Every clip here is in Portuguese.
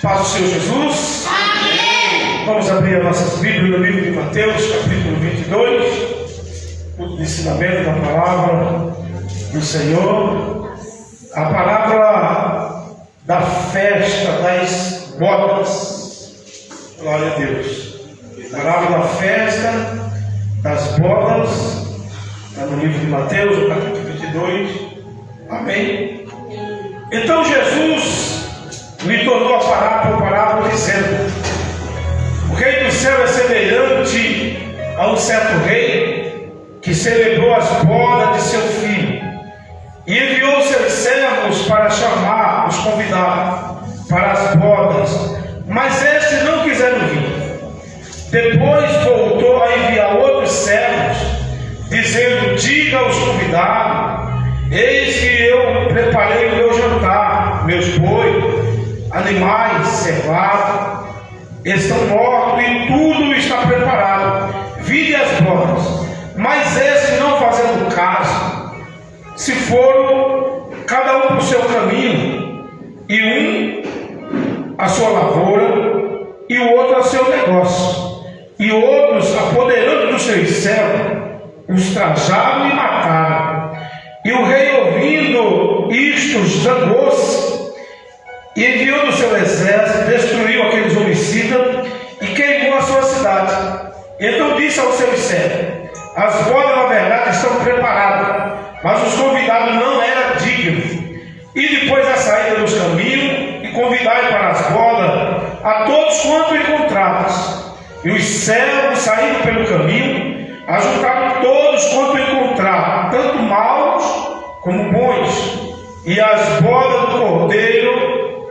Paz do Senhor Jesus. Amém. Vamos abrir as nossas Bíblias no livro de Mateus, capítulo 22, o ensinamento da palavra do Senhor, a parábola da festa das bodas. Glória a Deus. A parábola da festa das bodas, está no livro de Mateus, capítulo 22. Amém. Então Jesus lhe tornou a parábola dizendo: o reino do céu é semelhante a um certo rei que celebrou as bodas de seu filho e enviou seus servos para chamar os convidados para as bodas, mas estes não quiseram vir. Depois voltou a enviar outros servos, dizendo: diga aos convidados: eis que eu preparei o meu jantar, meus bois, animais, cevada, estão mortos e tudo está preparado. Vide as bodas. Mas estes não fazendo caso, se foram cada um para o seu caminho, e um a sua lavoura, e o outro a seu negócio. E outros, apoderando dos seus servos, os trajaram e mataram. E o rei, ouvindo isto, zangou-se e enviou do seu exército, destruiu aqueles homicidas e queimou a sua cidade. Então disse aos seus servos: as bodas na verdade estão preparadas, mas os convidados não eram dignos. E depois da saída dos caminhos, e convidai para as bodas a todos quanto encontrados. E os servos, saindo pelo caminho, ajuntaram todos quanto encontraram, tanto maus como bons. E as bodas do cordeiro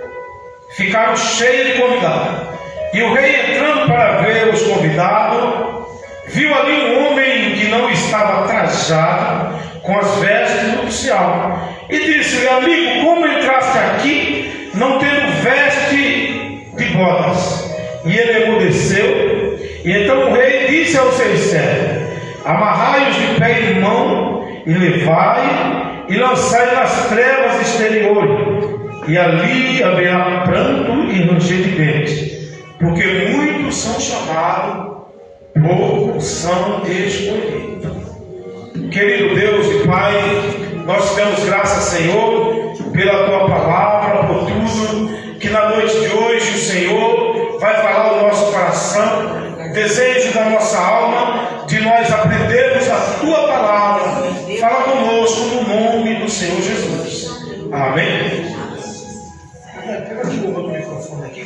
ficaram cheias de convidados. E o rei, entrando para ver os convidados, viu ali um homem que não estava trajado com as vestes nupcial. E disse-lhe: amigo, como entraste aqui não tendo veste de bodas? E ele emudeceu. E então o rei disse aos seus servos: amarrai-os de pé e mão, e levai e lançai nas trevas exteriores, e ali haverá pranto e ranger de dentes, porque muitos são chamados, poucos são escolhidos. Querido Deus e Pai, nós te damos graças, Senhor, pela tua palavra, por tudo que na noite de hoje o Senhor vai falar ao nosso coração. Desejo da nossa alma de nós aprendermos a tua palavra. Fala conosco no nome do Senhor Jesus. Amém. Pega aqui o outro microfone aqui.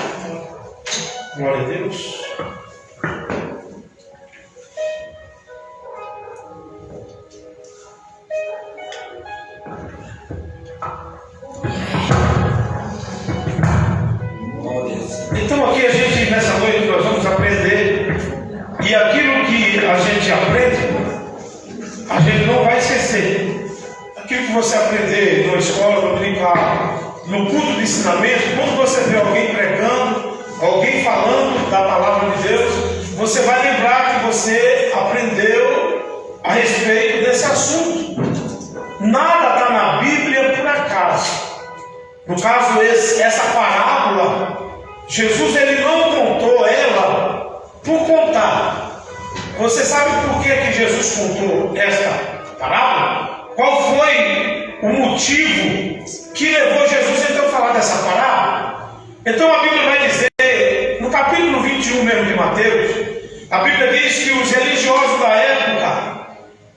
Glória a Deus. Então aqui a gente, nessa noite, nós vamos aprender. E aquilo que a gente aprende, a gente não vai esquecer. Aquilo que você aprender na escola dominical, no culto de ensinamento, quando você vê alguém pregando, alguém falando da palavra de Deus, você vai lembrar que você aprendeu a respeito desse assunto. Nada está na Bíblia por acaso. No caso, essa parábola, Jesus ele não contou ela por contar. Você sabe por que Jesus contou esta parábola? Qual foi o motivo que levou Jesus então a falar dessa parábola? Então a Bíblia vai dizer, no capítulo 21 mesmo de Mateus, a Bíblia diz que os religiosos da época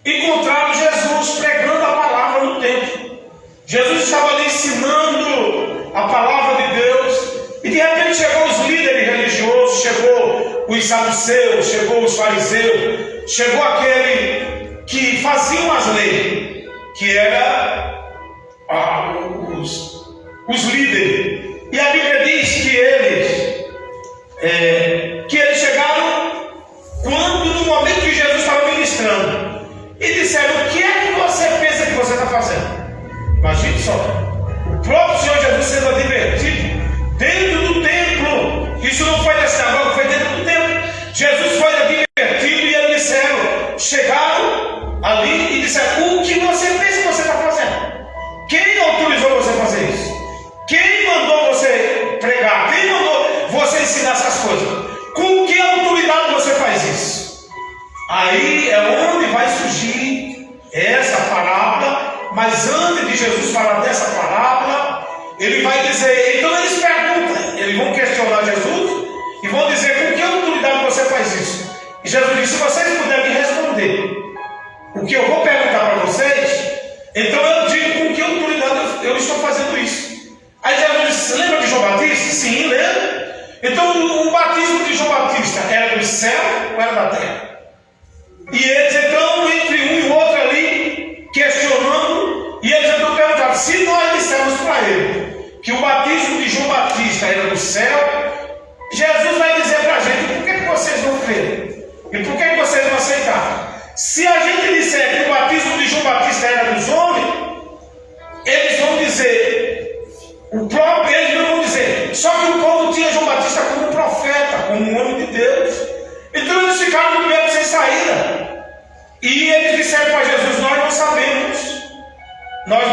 encontraram Jesus pregando a palavra no templo. Jesus estava ali ensinando a palavra de Deus, e de repente chegou os líderes religiosos, chegou os saduceus, chegou os fariseus, chegou aquele que faziam as leis, que era os líderes. E a Bíblia diz que eles chegaram quando no momento que Jesus estava ministrando e disseram: o que é que você pensa que você está fazendo? Imagine só, o próprio Senhor Jesus sendo advertido dentro do templo. Isso não foi na sinagoga, foi dentro do templo. Jesus foi advertido e eles disseram, chegaram ali e disseram: o que você pensa que você está fazendo? Quem autorizou você a fazer isso? Quem mandou você pregar? Quem mandou Mas antes de Jesus falar dessa parábola, ele vai dizer, então eles perguntam, eles vão questionar Jesus e vão dizer, com que autoridade você faz isso? E Jesus disse, se vocês puderem me responder o que eu vou perguntar para vocês, então eu digo com que autoridade eu estou fazendo isso. Aí Jesus disse, lembra de João Batista? Sim, lembra? Então o batismo de João Batista era do céu ou era da terra? E eles então, entre um e o outro ali, questionando, e eles então perguntaram, se nós dissermos para ele que o batismo de João Batista era do céu, Jesus vai dizer para a gente, por que vocês não creram? E por que vocês não aceitaram? Se a gente disser que o batismo de João Batista era dos homens, eles vão dizer, eles não vão dizer, só que o povo tinha João Batista como profeta, como um homem de Deus. Então eles ficaram no meio sem saída. E eles disseram para Jesus, nós não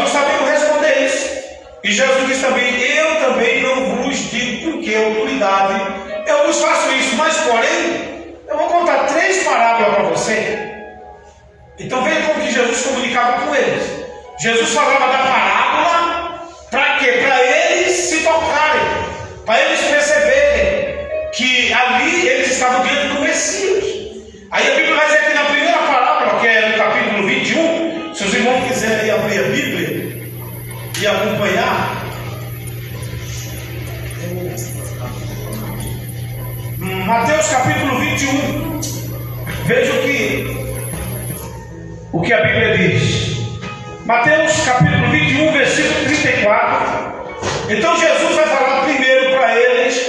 sabemos responder isso. E Jesus disse também, eu também não vos digo com que autoridade eu vos faço isso, mas porém, eu vou contar 3 parábolas para você. Então veja como que Jesus comunicava com eles. Jesus falava da parábola, para quê? Para eles se tocarem, para eles perceberem que ali eles estavam diante do Messias. Aí a Bíblia vai dizer que na primeira parábola, que é no capítulo 21, se os irmãos quiserem abrir a Bíblia e acompanhar, Mateus capítulo 21, veja o que a Bíblia diz. Mateus capítulo 21, versículo 34. Então Jesus vai falar primeiro para eles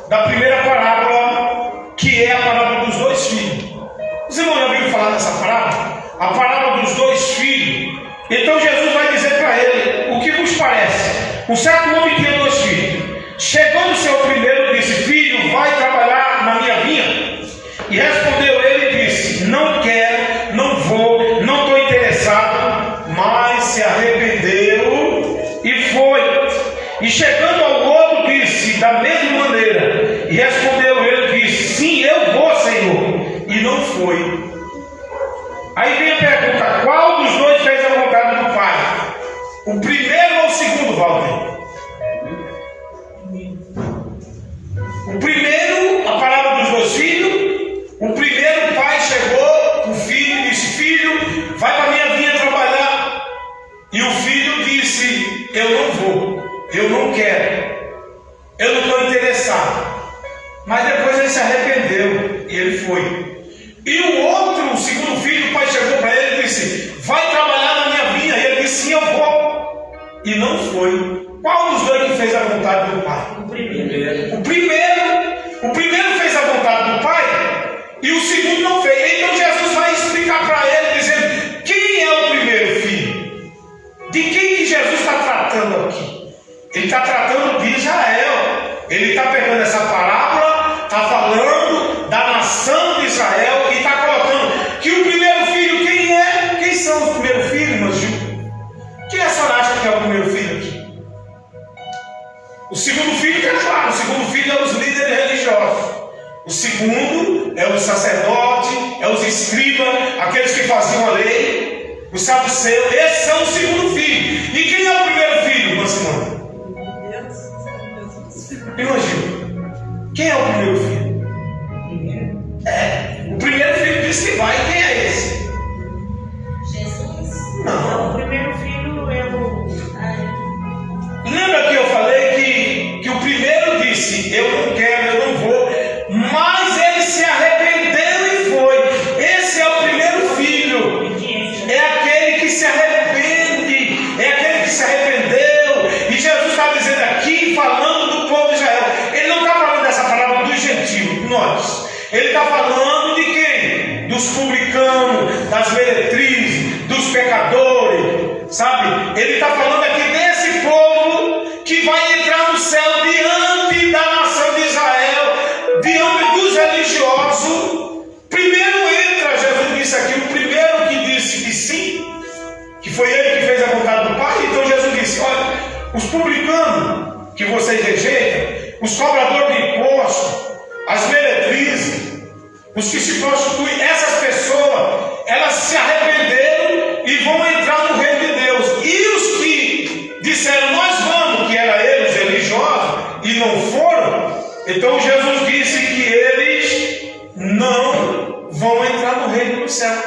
da primeira parábola, que é a parábola dos 2 filhos. Os irmãos já ouviram falar dessa parábola? A parábola dos 2 filhos. Então Jesus vai dizer para ele, o que vos parece? Um certo homem tinha 2 filhos. Chegando o seu primeiro, disse, filho, vai trabalhar na minha vinha? E respondeu ele e disse, não quero, não vou, não estou interessado. Mas se arrependeu e foi. E chegando ao outro, disse da mesma maneira. E respondeu ele e disse, sim, eu vou, Senhor. E não foi. Aí vem a pergunta, qual dos 2 fez a vontade do Pai? O primeiro ou o segundo, Walter? O primeiro, a palavra dos 2 filhos. O primeiro, o pai chegou, o filho disse, filho, vai para a minha vinha trabalhar. E o filho disse, eu não vou, eu não quero, eu não estou interessado. Mas depois ele se arrependeu e ele foi. E o outro, o segundo filho, o pai chegou para ele e disse, vai trabalhar na minha vinha. E ele disse, sim, eu vou. E não foi. Qual dos 2 que fez a vontade do pai? O primeiro. O primeiro fez a vontade do pai e o segundo não fez. Então Jesus vai explicar para ele, dizendo, quem é o primeiro filho? De quem que Jesus está tratando aqui? Ele está tratando de Israel. Ele está pegando essa parábola, está falando da nação de Israel e está colocando que o primeiro filho, quem é? Quem são os primeiros filhos, irmãos? Quem a senhora acha que é o primeiro filho aqui? O segundo filho, é claro, o segundo filho é os líderes religiosos. O segundo é o sacerdote, é os escribas, aqueles que faziam a lei, os saduceus. Esses são o segundo filho. E quem é o primeiro filho, irmã Simone? Imagina. Quem é o primeiro filho? O primeiro filho disse que vai. Quem é esse? Jesus. Não. O primeiro filho é o... Lembra que eu falei que o primeiro disse, eu não quero, eu não vou, mas ele se arrependeu e foi. Esse é o primeiro filho. É aquele que se arrepende, é aquele que se arrependeu. E Jesus está dizendo aqui, falando do povo de Israel. Ele não está falando dessa palavra dos gentios, nós. Ele está falando de quem? Dos publicanos, das meretrizes, dos pecadores, sabe? Ele está falando aqui desse povo que vai entrar no céu diante da nação de Israel, diante dos religiosos. Primeiro entra, Jesus disse aqui, o primeiro que disse que sim, que foi ele que fez a vontade do Pai. Então Jesus disse, olha, os publicanos que vocês rejeitam, os cobradores de impostos, as meretrizes, os que se prostituem, essas pessoas, elas se arrependeram e vão entrar no reino de Deus. E os que disseram, nós vamos, que era eles religiosos, e não foram, então Jesus disse que eles não vão entrar no reino do céu.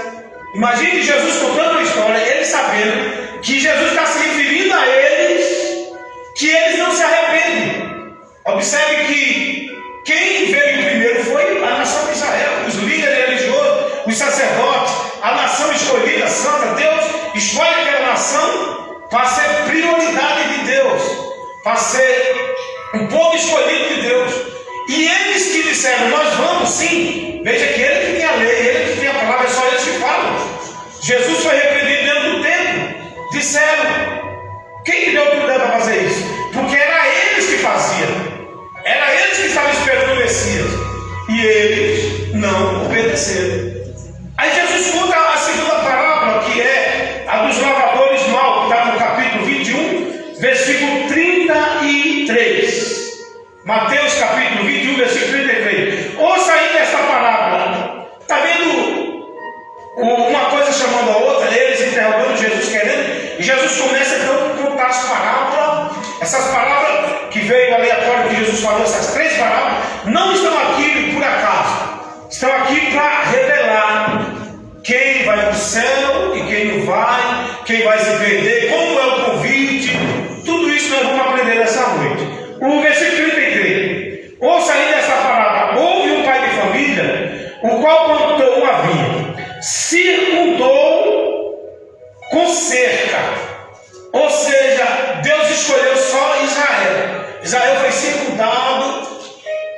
Imagine Jesus contando a história, ele sabendo que Jesus está se referindo a eles, que eles não se arrependem. Observe que quem veio primeiro foi a nação de Israel, os líderes religiosos, os sacerdotes, a nação escolhida, santa. Deus escolhe aquela nação para ser prioridade de Deus, para ser um povo escolhido de Deus. E eles que disseram, nós vamos sim, veja que ele que tem a lei, ele que tem a palavra, é só eles que falam. Jesus foi repreendido dentro do templo. Disseram, quem que deu autoridade para fazer isso? Porque era eles que faziam. Era eles que estavam esperando o Messias. E eles não obedeceram. Aí Jesus conta a segunda parábola, que é a dos lavradores maus, que está no capítulo 21, versículo 33. Mateus capítulo 21, versículo 33. Ouça aí esta parábola. Está vendo uma coisa chamando a outra, eles interrogando Jesus, querendo, e Jesus começa então a contar as parábolas. Essas parábolas que veio aleatório que Jesus falou, essas 3 parábolas, não estão aqui por acaso, estão aqui para revelar quem vai para o céu e quem não vai, quem vai se perder, como é o convite. Tudo isso nós vamos aprender nessa noite. O versículo 33. Ouça aí nessa parábola. Houve um pai de família, o qual plantou uma vinha, circundou com cerca. Ou seja, Deus escolheu só Israel. Israel foi circundado,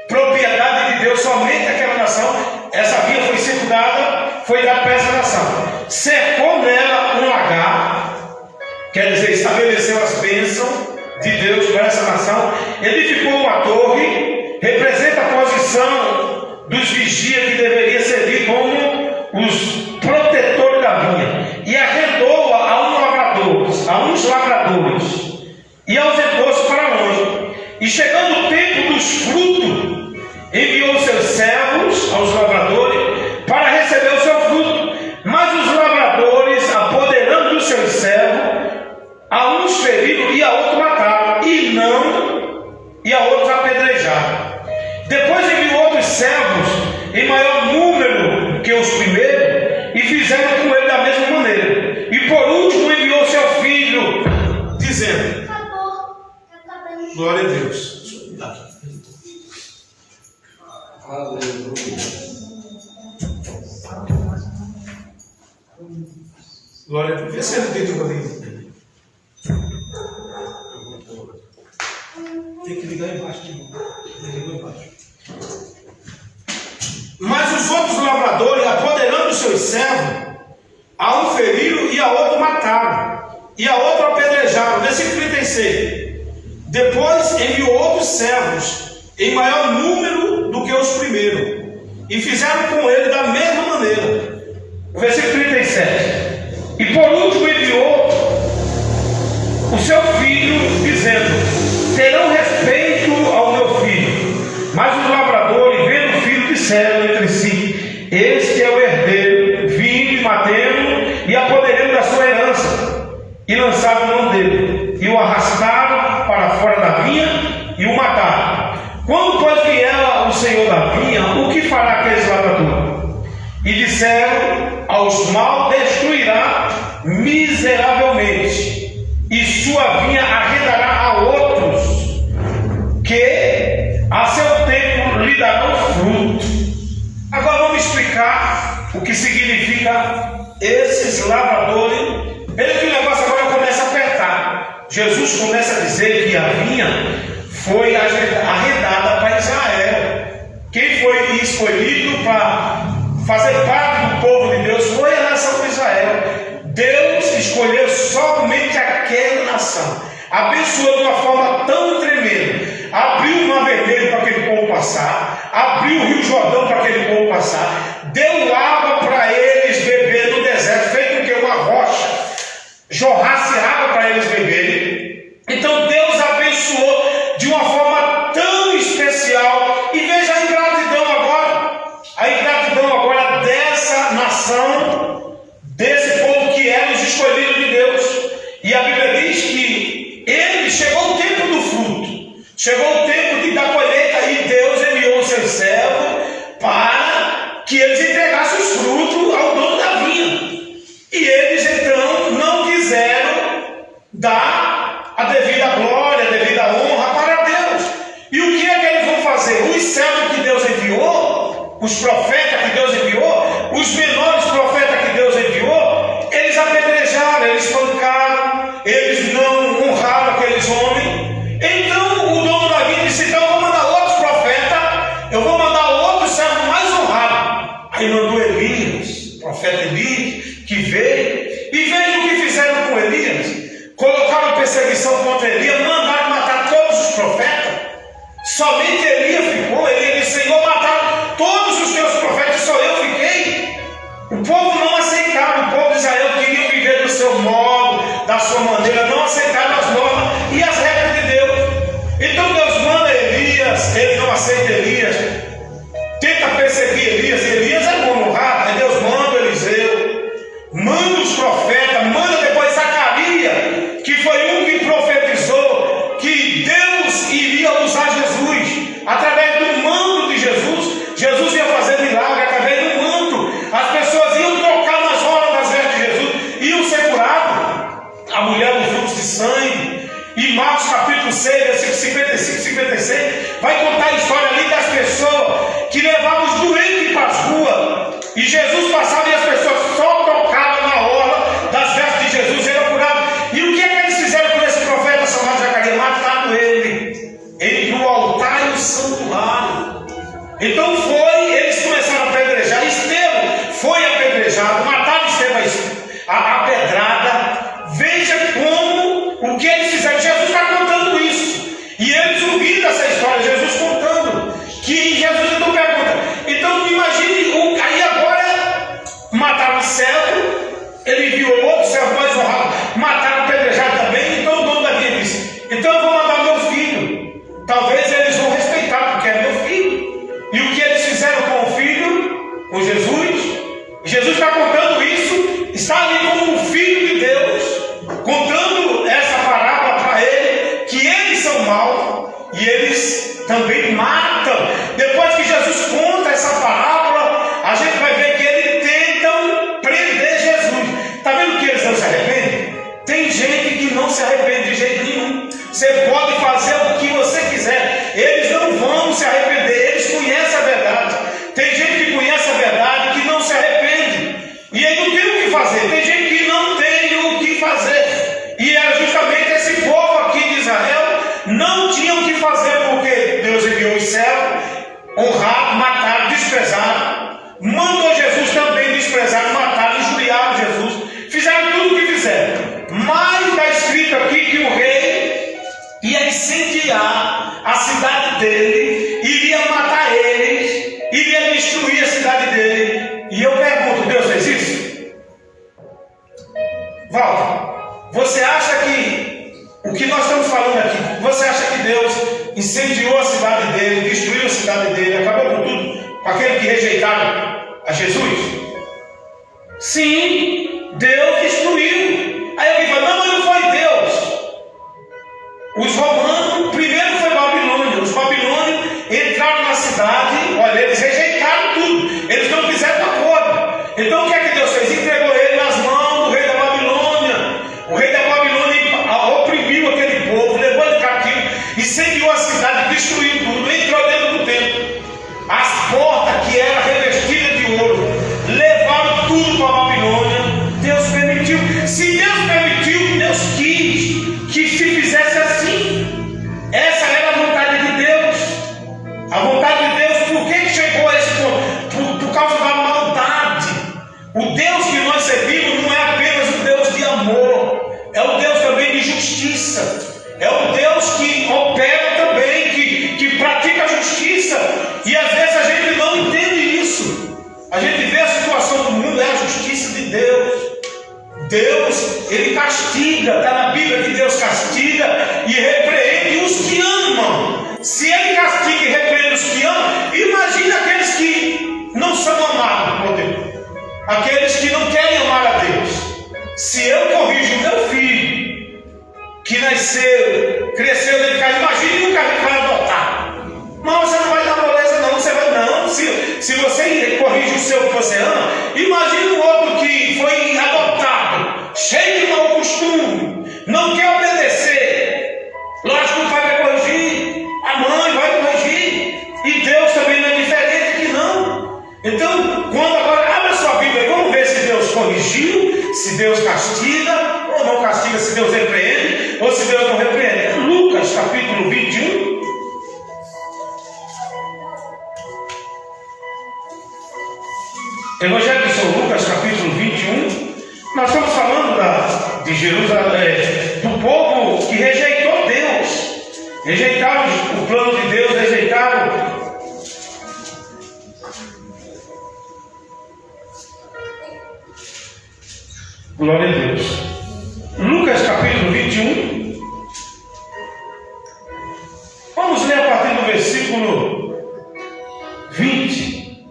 propriedade de Deus, somente aquela nação. Essa vinha foi circundada, foi dada para essa nação. Cercou nela um lagar, quer dizer, estabeleceu as bênçãos de Deus para essa nação. Edificou uma torre, representa a posição dos vigias que deveria servir como os protetores da vinha, e arrendou-a a uns lavradores, e ausentou-se para longe. E chegando o tempo dos frutos, enviou seus servos aos lavradores para receber o seu fruto. Mas os lavradores, apoderando dos seus servos, a uns feriram e a outros mataram, e a outros apedrejaram. Depois enviou outros servos em maior número que os primeiros, e fizeram com ele da mesma maneira. E por último enviou seu filho, dizendo: glória a Deus. Glória a Deus. Vê se ele tem ali. Tem que ligar embaixo de novo. Ligou embaixo. Mas os outros lavradores, apoderando os seus servos, a um feriram e a outro mataram, e a outro apedrejaram. Versículo 36. Depois enviou outros servos, em maior número do que os primeiros, e fizeram com ele da mesma maneira. Versículo 37. E por último enviou o seu filho, dizendo: terão respeito ao meu filho. Mas os lavradores, vendo o filho, disseram entre si: este é o herdeiro, vinde, matemo e apoderemos da sua herança. E lançaram mão dele, e o arrastaram para fora da vinha, e o mataram. Quando, pois, vier o senhor da vinha, o que fará aqueles lavradores? E disseram: aos maus destruirá miseravelmente, e sua vinha arrendará a outros, que a seu tempo lhe darão fruto. Agora vamos explicar o que significa esses lavradores. Veja que o negócio agora começa a apertar. Jesus começa a dizer que a vinha foi arrendada para Israel. Quem foi escolhido para fazer parte do povo de Deus foi a nação de Israel. Deus escolheu somente aquela nação, abençoou de uma forma tão tremenda. Abriu o mar vermelho para aquele povo passar, abriu o rio Jordão para aquele povo passar, deu água para eles beber no deserto, feito com que uma rocha jorrasse água para eles beberem. Então Deus abençoou de uma forma tão especial. E veja a ingratidão agora dessa nação, desse povo que era os escolhidos de Deus. E a Bíblia seus servos para que eles entregassem os frutos ao dono da vinha. E eles então não quiseram dar a devida glória, a devida honra para Deus. E o que é que eles vão fazer? Os servos que Deus enviou, os profetas que Deus enviou, os menores profetas que Deus enviou, eles apedrejaram, eles espancaram, eles não honraram aqueles homens. Então o dono da vinha disse: então eu vou mandar outros profetas, eu vou mandar outro servo mais honrado. Aí mandou Elias, o profeta Elias, que veio, e veja o que fizeram com Elias. Colocaram perseguição contra Elias, mandaram matar todos os profetas. Somente Elias ficou. Elias disse: Senhor, mataram todos os teus profetas, só eu fiquei. O povo não aceitava, o povo de Israel queria viver do seu modo, da sua maneira, não aceitava as normas e as regras de Deus. Então Deus manda Elias, ele não aceita Elias, tenta perseguir Elias. Elias é bom honrado, aí Deus manda Eliseu, manda os profetas, manda depois Zacarias, que foi um que profetizou que Deus iria usar Jesus, através do manto de Jesus. Jesus ia fazer milagre através do manto, as pessoas iam tocar nas rodas das vestes de Jesus, iam ser curadas. A mulher dos fluxos de sangue, e Marcos capítulo 6, versículo 55 e 56, vai contar a história ali das pessoas que levavam os doentes para as ruas, e Jesus passava e as pessoas só tocavam na orla das vestes de Jesus, eram curados. E o que é que eles fizeram com esse profeta chamado Zacarias? Mataram ele entre o altar e o santuário. Então eles começaram a apedrejar. Estevão foi apedrejado, mataram Estevão a pedrada. Veja como o que eles fizeram. Jesus está contando isso, e eles ouviram essa história, Jesus contando, que Jesus então pergunta: então imagine, aí agora mataram o servo, ele viu outro servo mais honrado, mataram o apedrejado também. Então o dono da vinha disse: então eu vou mandar meu filho, talvez eles vão respeitar, porque é meu filho. E o que eles fizeram com o filho, com Jesus? Jesus está contando isso, está ali como o Filho de Deus, contando essa parábola para ele, que eles são maus e eles também matam. Depois que Jesus conta essa parábola, a gente vai ver que eles tentam prender Jesus. Está vendo que eles não se arrependem? Tem gente que não se arrepende de jeito nenhum. Você pode fazer o que você quiser, eles não vão se arrepender, eles conhecem a verdade. Tem gente que conhece a verdade que não se arrepende, e aí não tem o que fazer. Tem gente que não tem o que fazer, e é justamente esse povo aqui de Israel não tinha o que fazer, porque Deus enviou os servos, honraram, mataram, desprezaram, mandou Jesus também desprezaram, mataram, injuriaram Jesus, fizeram tudo o que fizeram. Mas está escrito aqui que o rei ia incendiar a cidade dele, iria matar eles, iria destruir a cidade dele. E eu pergunto: Deus fez isso? Walter, você acha que o que nós estamos falando aqui, você acha que Deus incendiou a cidade dele, destruiu a cidade dele, acabou com tudo, com aquele que rejeitaram a Jesus? Sim, Deus destruiu. Aí alguém fala: não, mas não foi Deus. Os romanos, primeiro foi Babilônia. Os babilônios entraram na cidade, olha, eles rejeitaram tudo, eles não fizeram acordo. Então o que é que Deus fez? Entregou ele nas mãos do rei da Babilônia. O rei da Babilônia oprimiu aquele povo, levou ele cativo, incendiou a cidade, destruiu tudo, entrou dentro do templo. As portas que eram revestidas de ouro, levaram tudo para a Babilônia. Deus permitiu. Se Deus permitiu, Deus quis que se fizesse assim. Essa era a vontade de Deus. A vontade de Deus. Por que chegou a esse ponto? Por causa da maldade. O Deus que nós servimos não é apenas o Deus de amor, é o Deus também de justiça. É o Deus que opera também, que pratica a justiça. E às vezes a gente não entende isso. A gente vê a situação do mundo, é a justiça de Deus. Deus, Ele castiga. Está na Bíblia que Deus castiga e repreende os que amam. Se Ele castiga e repreende os que amam, imagina aqueles que não são amados por Deus, aqueles que não querem amar a Deus. Se eu corrijo meu filho, que nasceu, cresceu dentro de casa, imagine nunca vai adotar. Mas você não vai dar moleza não, você Deus castiga ou não castiga, se Deus repreende ou se Deus não repreende. Lucas capítulo 21. Evangelho de São Lucas capítulo 21. Nós estamos falando de Jerusalém, do povo que rejeitou Deus, rejeitaram o plano de Deus, rejeitaram. Glória a Deus. Lucas capítulo 21. Vamos ler a partir do versículo 20.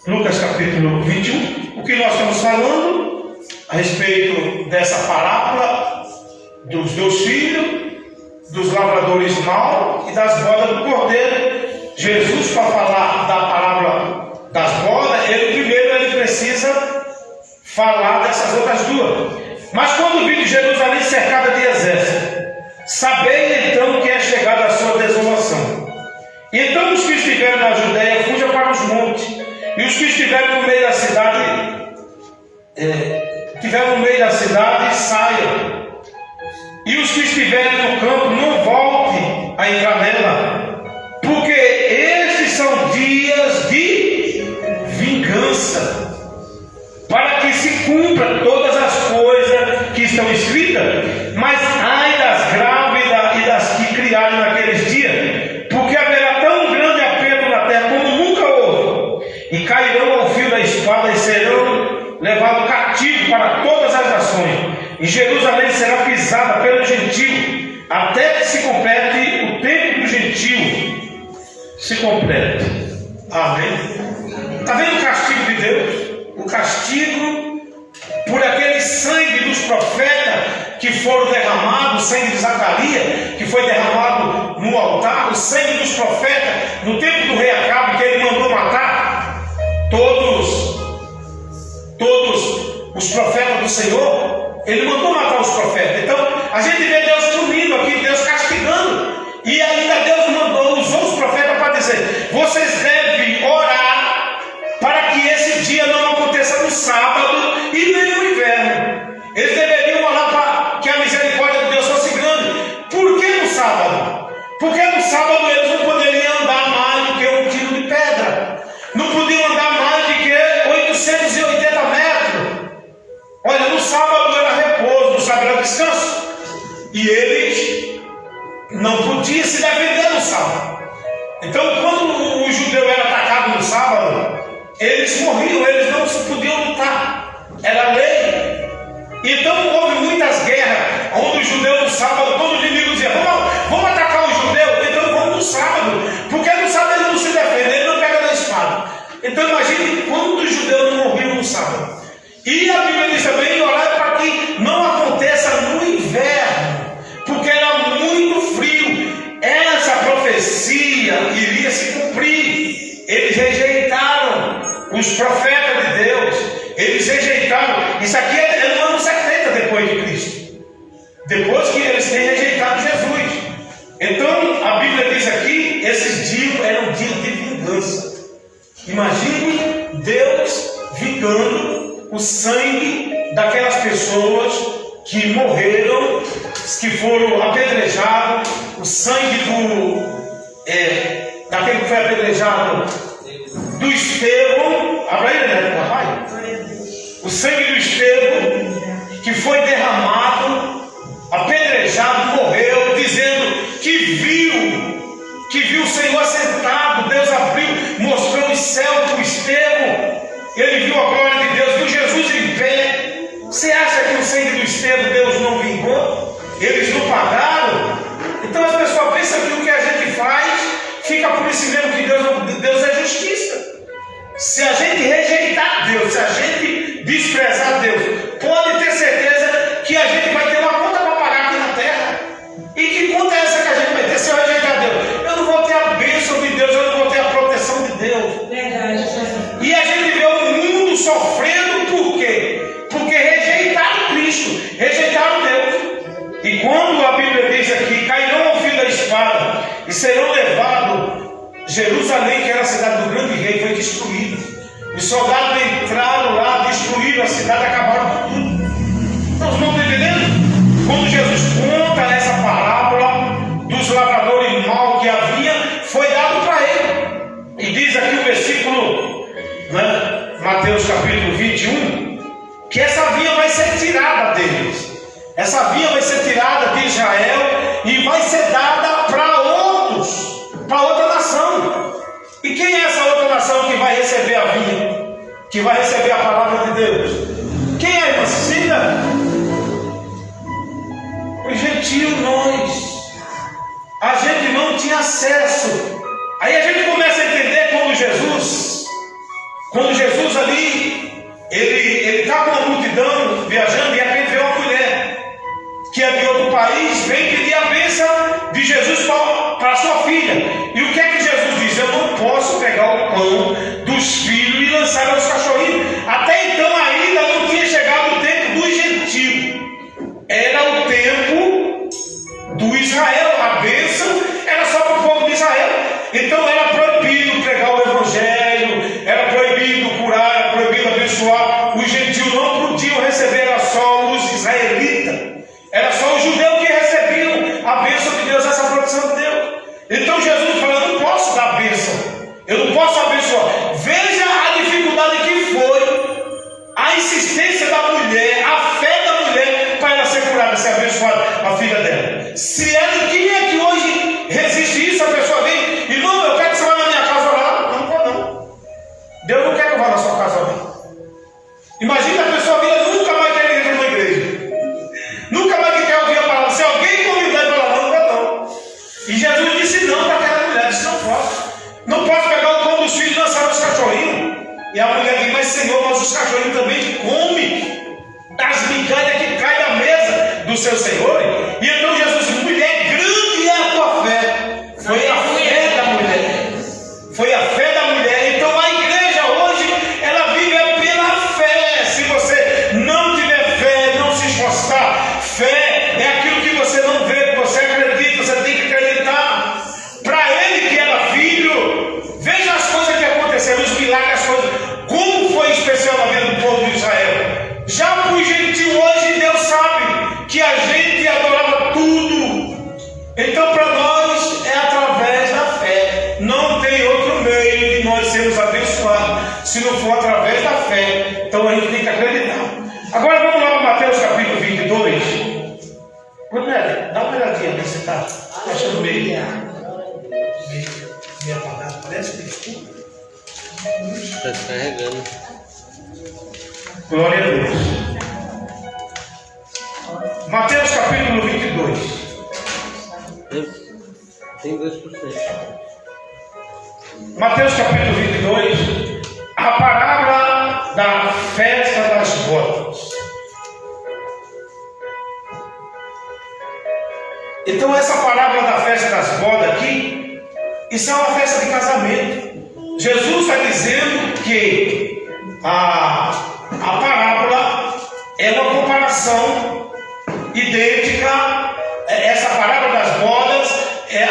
Lucas capítulo 21. O que nós estamos falando a respeito dessa parábola dos 2 filhos, dos lavradores maus e das bodas do cordeiro. Jesus, para falar da parábola das bodas, ele precisa falar dessas outras 2. Mas quando vi Jerusalém cercada de exército, sabei então que é chegada a sua desolação. Então os que estiverem na Judéia fujam para os montes, e os que estiverem no meio da cidade, saiam. E os que estiverem no campo não voltem a entrar nela, porque estes são dias de vingança, para que se cumpra todas as coisas que estão escritas. Mas ai das grávidas e das que criarem naqueles dias, porque haverá tão grande aperto na terra como nunca houve, e cairão ao fio da espada e serão levados cativos para todas as nações, e Jerusalém será pisada pelo gentio, até que se complete o tempo do gentio. Se complete. Amém. Está vendo o castigo de Deus? O castigo por aquele sangue dos profetas que foram derramados, o sangue de Zacarias, que foi derramado no altar, o sangue dos profetas no tempo do rei Acabe, que ele mandou matar todos os profetas do Senhor. Ele mandou matar os profetas. Então a gente vê Deus punindo aqui, Deus castigando, e ainda Deus usou os profetas para dizer: vocês devem orar para que esse dia não aconteça no sábado e nem no inverno. Eles deveriam orar para que a misericórdia de Deus fosse grande. Por que no sábado? Porque no sábado eles não poderiam andar mais do que 1 quilo de pedra, não podiam andar mais do que 880 metros. Olha, no sábado era repouso, no sábado era descanso, e eles não podiam se defender no sábado. Então, quando o judeu era atacado no sábado, eles morriam, eles não podiam lutar, era lei. Então houve muitas guerras, onde os judeus no sábado, quando o inimigo dizia: vamos atacar os judeus, então vamos no sábado, porque no sábado ele não se defende, ele não pega na espada. Então imagine quantos judeus não morriam no sábado. E a Bíblia diz também: orar para que não aconteça no inverno, porque era muito frio. Essa profecia iria se cumprir. Eles rejeitaram os profetas de Deus, eles rejeitaram. Isso aqui é no ano 70 depois de Cristo, depois que eles têm rejeitado Jesus. Então a Bíblia diz aqui: esses dias eram dias de vingança. Imagine Deus vingando o sangue daquelas pessoas que morreram, que foram apedrejados, o sangue daquele que foi apedrejado, do Estevão. Abra aí, né, papai? O sangue do Estevão, que foi derramado, apedrejado, morreu, dizendo que viu o Senhor sentado. Deus abriu, mostrou o céu para o Estevão, ele viu a glória de Deus, viu Jesus em pé. Você acha que o sangue do Estevão Deus não vingou? Eles não pagaram? Então as pessoas pensam que o que a gente faz fica por isso mesmo, que Deus é justiça. Se a gente rejeitar Deus, se a gente desprezar Deus, pode ter certeza que a gente vai ter uma conta para pagar aqui na terra. E que conta é essa que a gente vai ter se eu rejeitar Deus? Eu não vou ter a bênção de Deus, eu não vou ter a proteção de Deus. Verdade. E a gente vê o mundo sofrendo por quê? Porque rejeitaram Cristo, rejeitaram Deus. E quando a Bíblia diz aqui: cairão ao fio da espada e serão levados, Jerusalém, que era a cidade do grande rei, foi destruída. Os soldados entraram lá, destruíram destruíram a cidade, acabaram com tudo. Então, os irmãos estão entendendo? Quando Jesus conta essa parábola dos lavradores maus que havia, foi dado para ele. E diz aqui o versículo, né, Mateus capítulo 21, que essa vinha vai ser tirada deles. Essa vinha vai ser tirada de Israel e vai ser dada para outros, para outra nação. E quem é essa outra nação que vai receber a vinha? Que vai receber a palavra de Deus? Quem é, irmã Cecília? Os gentios, nós. A gente não tinha acesso. Aí a gente começa a entender quando Jesus ali, ele está com uma multidão viajando e de repente vê uma mulher que é de outro país, vem pedir a bênção de Jesus para a sua filha. E o que é que Jesus diz? Eu não posso pegar o pão dos filhos e lançar aos cachorrinhos. Até então ainda não tinha chegado o tempo dos gentios. Era o tempo do Israel. A bênção era só para o povo de Israel. Então era proibido pregar o evangelho, era proibido curar, era proibido abençoar. Os gentios não podiam receber, era só os israelitas. Era só os judeus que recebiam a bênção de Deus, essa proteção de Deus. Então Jesus falou: eu não posso dar bênção, eu não posso abençoar. Veja a dificuldade que foi a insistência da mulher, a fé da mulher para ela ser curada, ser abençoada, a filha dela. Se ela, quem é que hoje resiste isso? A pessoa vem: irmão, eu quero que você vá na minha casa orar. Não vou não. Deus não quer que eu vá na sua casa orar. Imagina a pessoa vir, nunca mais quer ir numa igreja, nunca mais quer ouvir a palavra. Se alguém convidar e falar: não, não vou não. E Jesus disse não para aquela mulher, disse: não posso. Não posso pegar o pão dos filhos e lançar os cachorrinhos. E a mulher diz: mas Senhor, mas os cachorrinhos também comem das migalhas que caem da mesa do seu Senhor. E então Jesus disse: mulher, grande é a tua fé. Foi a fé da mulher. Foi a fé da mulher. Então a igreja hoje, ela vive pela fé. Se você não tiver fé, não se esforçar, fé é aquilo que você não vê, que você acredita, você tem que acreditar. Para ele que era filho, veja as coisas que aconteceram, os milagres, as coisas, como foi especial na vida do povo de Israel. Já para os gentios hoje, Deus sabe que a gente adorava tudo. Então para nós é através da fé. Não tem outro meio de nós sermos abençoados se não for através da fé. Então a gente tem que acreditar. Agora vamos lá para Mateus capítulo 22. Brunelli, dá uma olhadinha onde você está. Achando meio apagado, parece que escuro. Está descarregando. Glória a Deus. Mateus capítulo 22. Tem 2%. Mateus capítulo 22. A parábola da festa das bodas. Então essa parábola da festa das bodas aqui, isso é uma festa de casamento. Jesus está dizendo que a parábola é uma comparação idêntica. Essa parábola das bodas é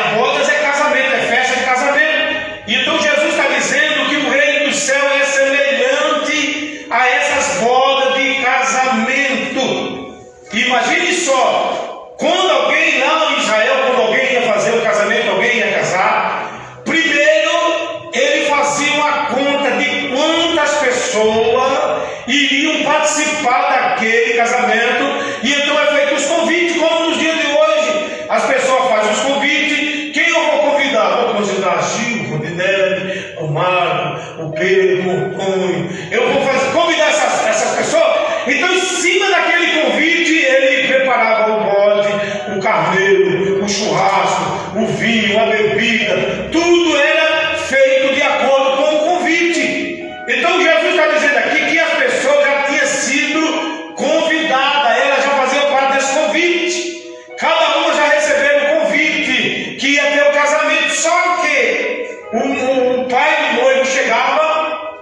casamento, é festa de casamento. Então Jesus está dizendo que o reino do céu é semelhante a essas bodas de casamento. Imagine só, quando alguém lá em Israel, quando alguém ia fazer o casamento, alguém ia casar, primeiro ele fazia uma conta de quantas pessoas iriam participar daquele casamento, e então é feito os convites, como nos dias de hoje. As pessoas fazem os convites. Quem eu vou convidar? Vou convidar Gil, Rodinelli, o Marco, o Pedro, o Antônio. Eu vou convidar essas pessoas. Então, em cima daquele convite, ele preparava o bode, o carneiro, o churrasco, o vinho, a bebida. Tudo era feito de acordo com o convite. Então Jesus está dizendo aqui que as pessoas já tinham sido convidadas, elas já faziam parte desse convite. Cada uma já recebeu o convite que ia ter o casamento. Só que o pai do noivo chegava,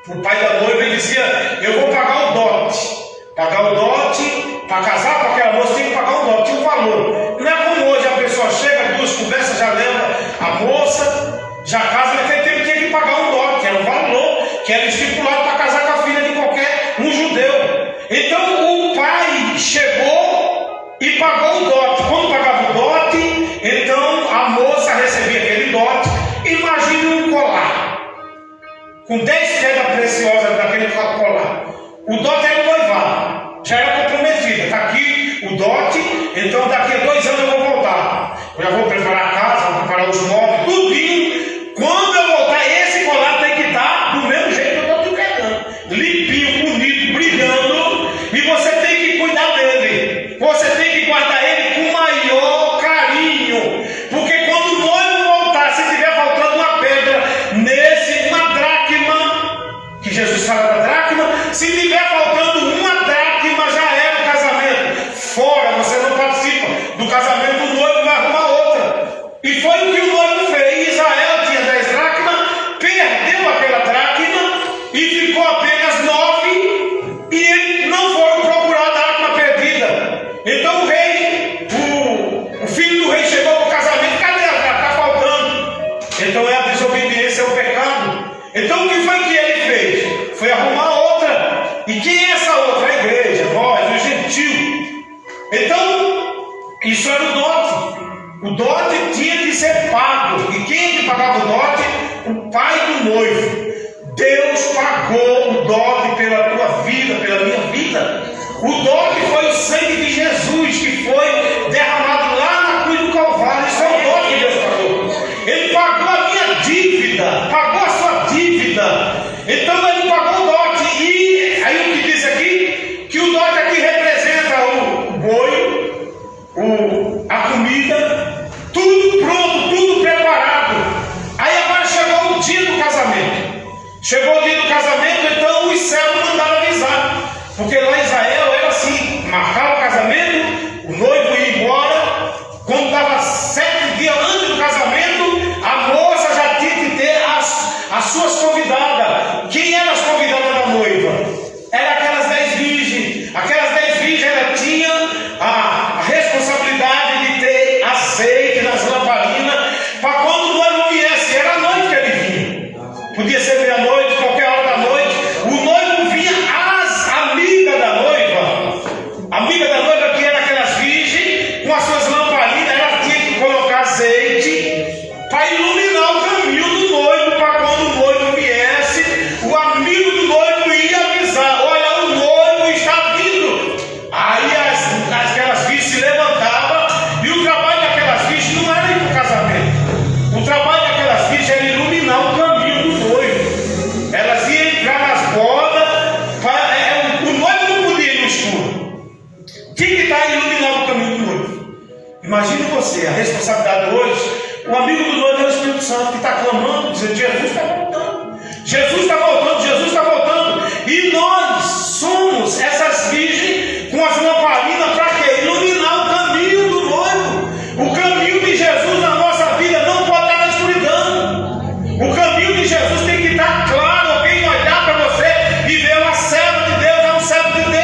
o pai da noiva, e dizia: eu vou pagar o dote. Pagar o dote, para casar com aquela moça tem que pagar um dote, um valor. Não é como hoje, a pessoa chega, duas conversas, já leva a moça, já casa. Naquele tempo tinha que pagar um dote, era um valor que era estipulado para casar com a filha de qualquer um judeu. deu. Então o pai chegou e pagou o dote. Quando pagava o dote, então a moça recebia aquele dote. Imagine um colar com 10 pedras preciosas daquele colar. O dote era o noivado, já era comprometida. Está aqui o dote, então daqui a 2 anos eu vou voltar. Eu já vou preparar a casa, vou preparar os móveis, tudinho. Quando eu voltar, esse colar tem que estar do mesmo jeito que eu estou te entregando. Limpinho, bonito, brilhando. E você tem que cuidar dele. Você tem que guardar ele com maior carinho. Porque quando o noivo voltar, se tiver faltando uma pedra nesse, uma dracma, que Jesus fala da dracma, se tiver faltando uma dracma, já era o casamento. Fora, você não participa do casamento, o noivo vai arrumar outra. E foi o que o noivo fez. Israel tinha 10 dracmas, perdeu aquela dracma e ficou apenas 9, e eles não foram procurar a dracma perdida. Então o rei, o filho do rei chegou para o casamento: cadê a dracma? Está faltando. Então é a desobediência, é o pecado. Então o que foi que ele fez? Foi arrumar outra. E quem é essa outra? A igreja, nós, os gentios. Então, isso era o dote. O dote tinha que ser pago. E quem é que pagava o dote? O pai do noivo. Deus pagou o dote pela tua vida, pela minha vida. O dote foi o sangue de Jesus que foi derramado lá na cruz do Calvário. Isso é o dote que Deus pagou. Ele pagou a minha dívida, pagou a sua dívida. Então ele pagou o dote. E aí o que diz aqui? Que o dote aqui representa o boi, a comida, tudo pronto, tudo preparado. Aí agora chegou o dia do casamento. Chegou o dia do casamento, então os céus mandaram avisar. Porque lá em Israel era assim: marcava o casamento, o noivo ia embora. Quando estava 7 dias antes do casamento, a moça já tinha que ter as suas convidadas. Quem eram as convidadas da noiva? Eram aquelas 10 virgens. Aquelas 10 virgens, ela tinha a responsabilidade de ter azeite nas lamparinas, para quando o noivo viesse. Era a noite que ele vinha. Podia ser meia-noite, qualquer hora da noite. O noivo vinha, as amigas da noiva. Amiga da noiva, que era aquelas virgens, com as suas lamparinas, ela tinha que colocar azeite para iluminar o caminho do noivo, para quando o noivo viesse, o amigo do noivo ia avisar: olha, o noivo está vindo. Aí aquelas virgens se levantavam, e o trabalho daquelas virgens não era ir para o casamento. O trabalho daquelas virgens era iluminar o caminho do noivo. Elas iam entrar nas bodas. O noivo não podia ir no escuro. Tinha que estar iluminando o caminho do noivo. Imagine você, a responsabilidade hoje. O amigo do noivo é o Espírito Santo, que está clamando, dizendo: Jesus está voltando. Jesus está voltando, Jesus está voltando. E nós somos essas virgens com as lamparinas para quê? Iluminar o caminho do noivo. O caminho de Jesus na nossa vida não pode estar na escuridão. O caminho de Jesus tem que estar claro. Alguém olhar para você e ver uma serva de Deus, é um servo de Deus.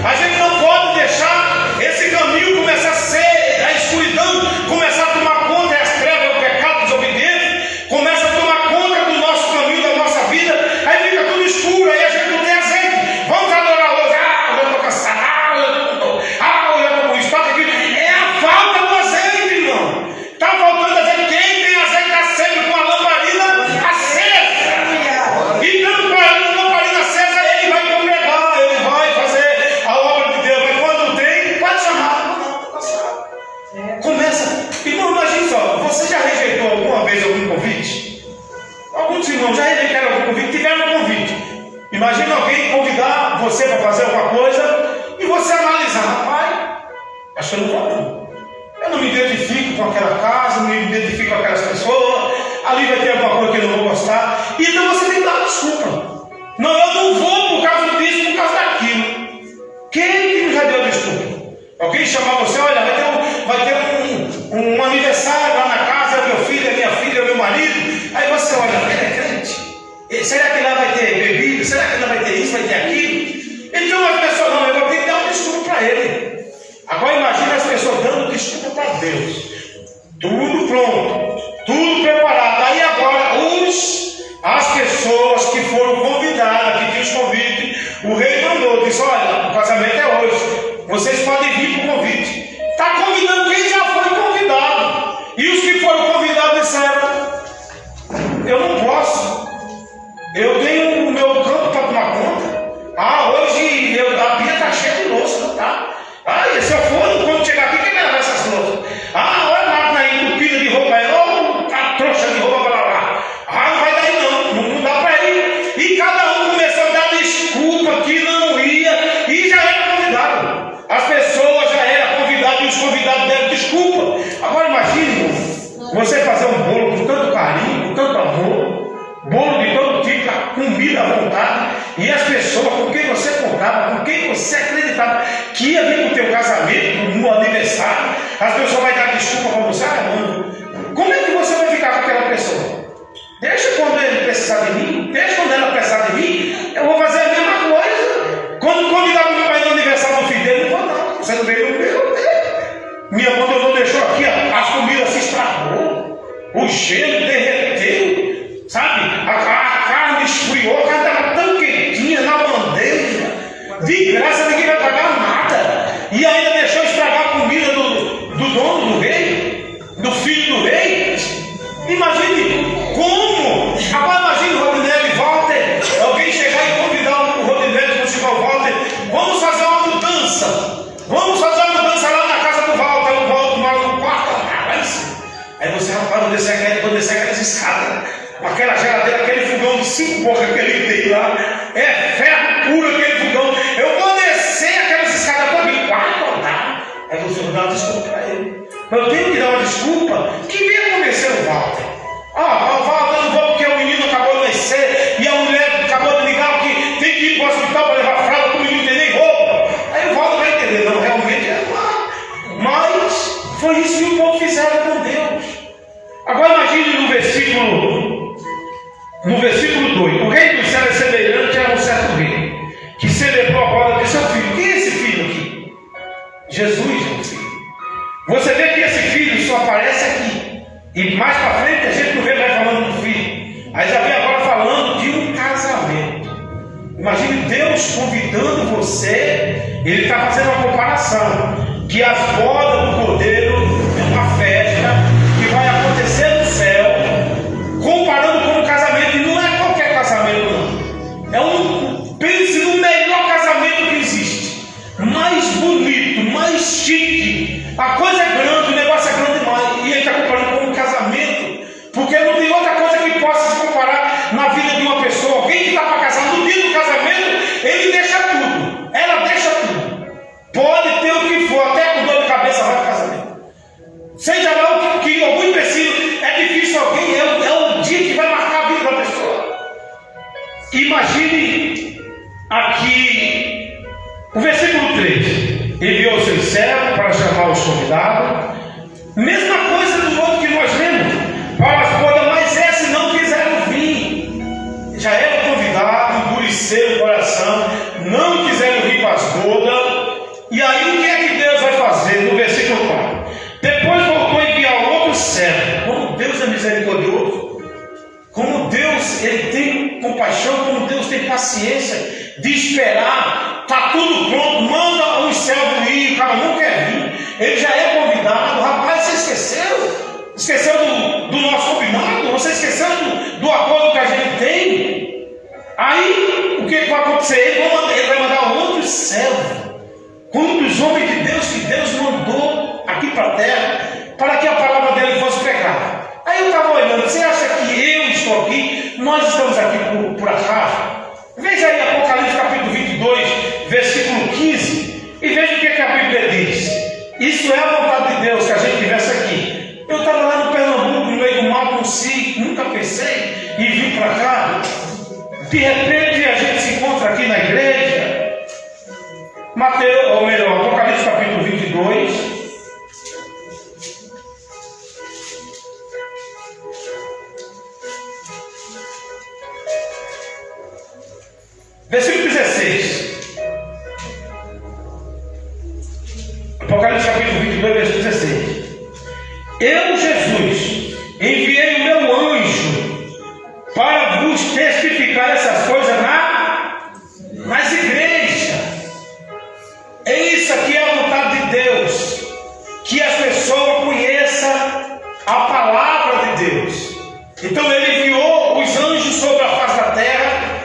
A gente não pode deixar esse caminho começar a ser a escuridão, começar a tomar conta, as trevas, o pecado, a desobediência, começa a tomar conta do nosso caminho, da nossa vida. Aí fica tudo escuro, aí a gente não tem azeite. Vamos adorar hoje. Eu estou cansado. Eu estou com isso, toca aqui. É a falta do azeite, irmão. Está faltando azeite. Quem tem azeite está sempre com a lamparina acesa. E dando para a lamparina acesa, ele vai congregar, ele vai fazer a obra de Deus. Mas quando tem, pode chamar. Não, estou cansado. Começa. Irmão, imagine só. Você já rejeitou alguma vez algum convite? Alguns irmãos já rejeitaram algum convite, tiveram um convite. Imagina alguém convidar você para fazer alguma coisa e você analisar: rapaz, acho que eu não vou não. Eu não me identifico com aquela casa, não me identifico com aquelas pessoas, ali vai ter alguma coisa que eu não vou gostar. E então você tem que dar desculpa. Não, eu não vou por causa disso, por causa daquilo. Quem já deu desculpa? Alguém chamar você: olha, vai ter um aniversário lá na casa, é meu filho, é minha filha, é meu marido. Aí você olha: ele é crente? Será que lá vai ter bebida? Será que lá vai ter isso, vai ter aquilo? Então as pessoas: não, eu vou ter que dar uma desculpa para ele. Agora imagina as pessoas dando desculpa para Deus. Tudo pronto, tudo preparado. Aí agora as pessoas que foram convidadas, que tinham os convites, o rei mandou: Eu não posso. Eu tenho o meu campo para tomar conta. Hoje a pia está cheia de louça, tá? E se eu for, quando chegar aqui, quem vai lavar essas louças? Olha a máquina aí entupida de roupa aí, a trouxa de roupa para lavar. Não vai dar não dá para ir. E cada um começou a dar desculpa que não ia e já era convidado. As pessoas já eram convidadas e os convidados deram desculpa. Agora imagine você fazer um bolo com tanto carinho, com tanto amor, bolo de todo tipo, comida à vontade, e as pessoas com quem você contava, com quem você acreditava que ia vir para o teu casamento, no aniversário, as pessoas vão dar desculpa para você. Mano, como é que você vai ficar com aquela pessoa? Deixa quando ele precisar de mim, deixa quando ela precisar de mim, eu vou fazer a mesma coisa. Quando convidar meu pai no aniversário do filho dele, não vou não, você não veio no meu. Me abandonou, deixou aqui, as comidas se estragou, o gelo derreteu, sabe? A carne esfriou, a carne estava tão quentinha na bandeja, de graça ninguém vai pagar nada, e ainda deixou estragar a comida do dono do rei, do filho do rei. Imagine como. Agora imagine o Rodinelli e Walter, alguém chegar e convidar o Rodinelli para chegar o Walter, vamos fazer uma mudança. Vamos fazer uma mudança lá na casa do Walter. O Walter mora no quarto lá em cima. Aí você, rapaz, vou descer aquelas escadas, aquela geladeira, aquele fogão de 5 bocas que ele tem lá, é ferro puro aquele fogão. Eu vou descer aquelas escadas para mim, quarto andar. Aí você vai dar uma desculpa para ele. Eu tenho que dar uma desculpa que venha convencer o Walter. O Walter, eu não vou porque o menino acabou de nascer e a mulher acabou de ligar que tem que ir para o hospital para levar fralda, porque o menino não tem nem roupa. Aí o Walter vai entender, não, realmente é lá. Mas foi isso que o povo fizeram com Deus. Agora imagine no versículo 2: o rei do céu é semelhante a um certo rei que celebrou a boda de seu filho. Quem é esse filho aqui? Jesus é o filho. Você vê que esse filho só aparece aqui. E mais para frente a gente não vê mais falando do filho. Aí já vem agora falando de um casamento. Imagine Deus convidando você. Ele está fazendo uma comparação. Que as bodas do Cordeiro é uma festa que vai acontecer no céu. Comparando com um casamento. E não é qualquer casamento não. Pense no melhor casamento que existe. Mais bonito, mais chique. A coisa é grande, o negócio é grande demais. E ele está comparando com um casamento, porque não tem outra coisa que possa se comparar na vida de uma pessoa. Alguém que está para casar, no dia do casamento, ele deixa tudo, ela deixa tudo. Pode ter o que for, até com dor de cabeça vai para o casamento. Seja lá o que algum empecilho, é difícil alguém, é o dia que vai marcar a vida da pessoa. Imagine aqui o versículo 3. Enviou o seu servo para chamar os convidados. Mesma coisa do outro que nós lemos. Para as bodas, mas esses não quiseram vir. Já eram convidados, endureceram o coração, não quiseram vir para as bodas. E aí o que é que Deus vai fazer? No versículo 4. Depois voltou a enviar outro servo. Como Deus é misericordioso, como Deus ele tem compaixão, como Deus tem paciência de esperar. Está tudo pronto, manda os servos ir, o cara não quer vir, ele já é convidado. Rapaz, você esqueceu? Esqueceu do nosso combinado? Você esqueceu do acordo que a gente tem? Aí, o que vai acontecer? Ele vai mandar outro servo, como dos homens de Deus que Deus mandou aqui para a terra, para que a palavra dele fosse pregada. Aí eu estava olhando, você acha que eu estou aqui, nós estamos aqui por acaso? Veja aí Apocalipse capítulo 22, versículo 15, e veja o que a Bíblia diz. Isso é a vontade de Deus, que a gente estivesse aqui. Eu estava lá no Pernambuco, no meio do mato, no sítio, nunca pensei em vir para cá. De repente a gente se encontra aqui na igreja. Apocalipse capítulo 22. Versículo 16. Apocalipse capítulo 22, versículo 16. Eu, Jesus, enviei o meu anjo para vos testificar essas coisas nas igrejas. É isso aqui é a vontade de Deus, que as pessoas conheçam a palavra de Deus. Então ele enviou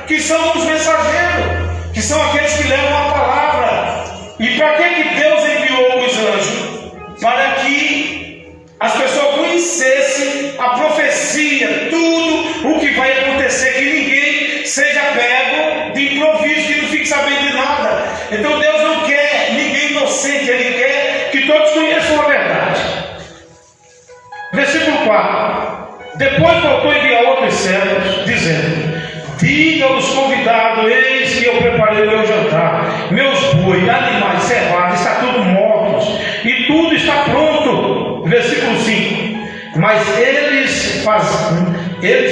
que são os mensageiros, que são aqueles que levam a palavra. E para que Deus enviou os anjos? Para que as pessoas conhecessem a profecia, tudo o que vai acontecer, que ninguém seja pego de improviso, que não fique sabendo de nada. Então Deus não quer ninguém inocente, Ele quer que todos conheçam a verdade. Versículo 4. Depois voltou a enviar outros servos, dizendo: diga aos convidados, eis que eu preparei o meu jantar, meus bois, animais, cevados, está tudo mortos, e tudo está pronto. Versículo 5. Mas eles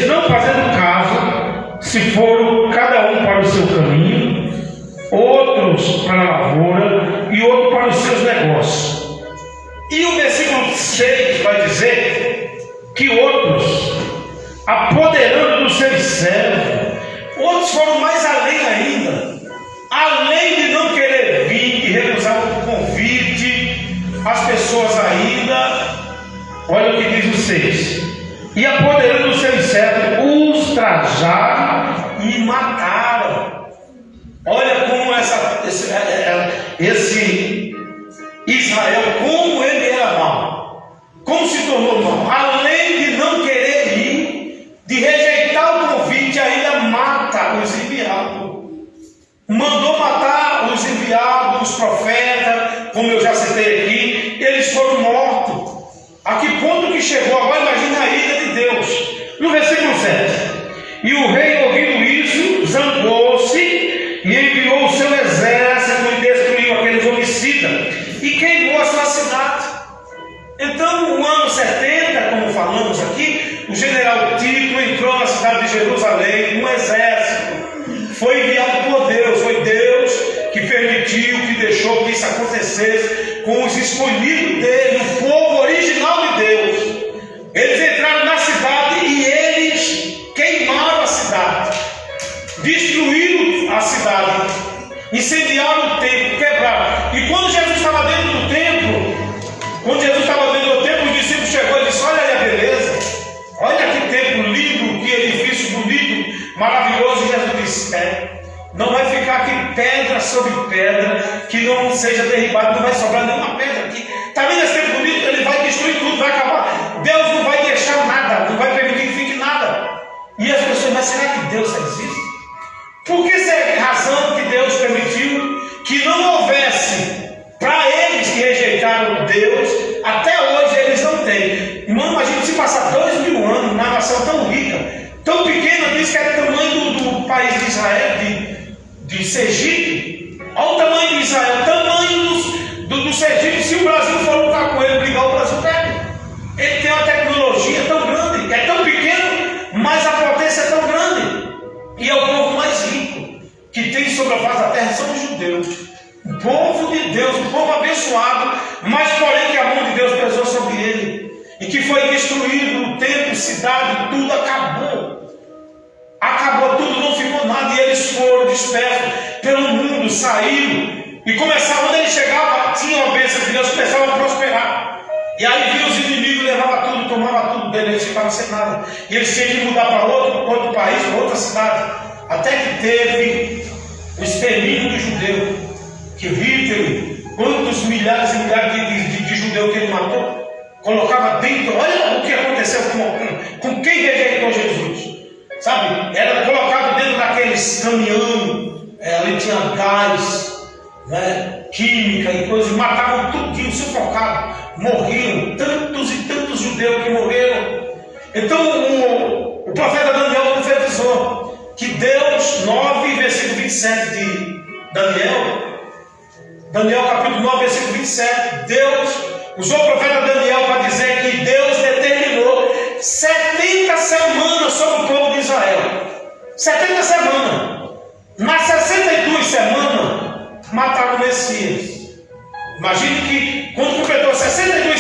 não fazendo caso, se foram cada um para o seu caminho, outros para a lavoura e outros para os seus negócios. E o versículo 6 vai dizer que outros, apoderando dos seus servos, outros foram mais além ainda, além de não querer vir e recusar o convite, as pessoas ainda, olha o que diz o 6, e apoderando dos seus servos, os trajaram e mataram. Olha como esse Israel, como ele era mau, como se tornou mau, além de não querer ir, de rejeitar o convite, ainda mata os enviados. Mandou matar os enviados, os profetas, como eu já citei aqui, eles foram mortos. A que ponto que chegou? Agora imagina a ira de Deus. No versículo 7. E o rei, ouvindo isso, zangou-se e enviou o seu exército e destruiu aqueles homicidas e queimou a sua cidade. Então, no ano 70, como falamos aqui, o general Tito entrou na cidade de Jerusalém, um exército, foi enviado por Deus, foi Deus que permitiu, que deixou que isso acontecesse com os escolhidos dele, o povo original de Deus. Eles entraram na cidade e eles queimaram a cidade, destruíram a cidade, incendiaram o templo, quebraram. E quando Jesus estava dentro do templo, os discípulos chegou e disse: olha aí a beleza, olha que templo lindo, que edifício bonito, maravilhoso. E Jesus disse: não vai ficar aqui pedra sobre pedra que não seja derribada, não vai sobrar nenhuma pedra aqui. Está vendo esse templo bonito? Ele vai destruir tudo, vai acabar. Deus não vai deixar nada, não vai permitir que fique nada. E as pessoas: mas será que Deus existe? Por que é razão que Deus permitiu que não houvesse, para eles que rejeitaram Deus, até hoje eles não têm? Irmão, imagina se passar 2000 anos numa nação tão rica, tão pequena, diz que era o tamanho do país de Israel, de Sergipe. Olha o tamanho de Israel, o tamanho do Sergipe. Se o Brasil for lutar com ele, brigar, o Brasil perde. Ele tem uma tecnologia tão grande, é tão pequeno, mas a potência é tão grande. E é o povo mais rico que tem sobre a face da terra, são os judeus. O povo de Deus, o povo abençoado, mas porém que a mão de Deus pesou sobre ele, e que foi destruído o templo, cidade, tudo acabou. Acabou tudo, não ficou nada, e eles foram dispersos pelo mundo, saíram, e começaram, quando eles chegavam, tinham a bênção de Deus, começavam a prosperar. E aí vinham os inimigos, levavam tudo, tomavam tudo dele, eles ficavam sem nada. E eles tinham que mudar para outro país, para outra cidade. Até que teve o extermínio do judeu, que Hitler, quantos milhares e milhares de judeus que ele matou, colocava dentro. Olha o que aconteceu com quem rejeitou Jesus. Sabe? Era colocado dentro daqueles caminhões, ali tinha gás, né, química e coisas, matavam tudinho, sufocavam, morriam, tantos e tantos judeus que morreram. Então o profeta Daniel profetizou que Deus, 9, versículo 27 de Daniel capítulo 9, versículo 27, Deus usou o profeta Daniel para dizer que Deus determinou 70 semanas sobre o povo de Israel. 70 semanas. Nas 62 semanas, mataram o Messias. Imagine que quando completou 62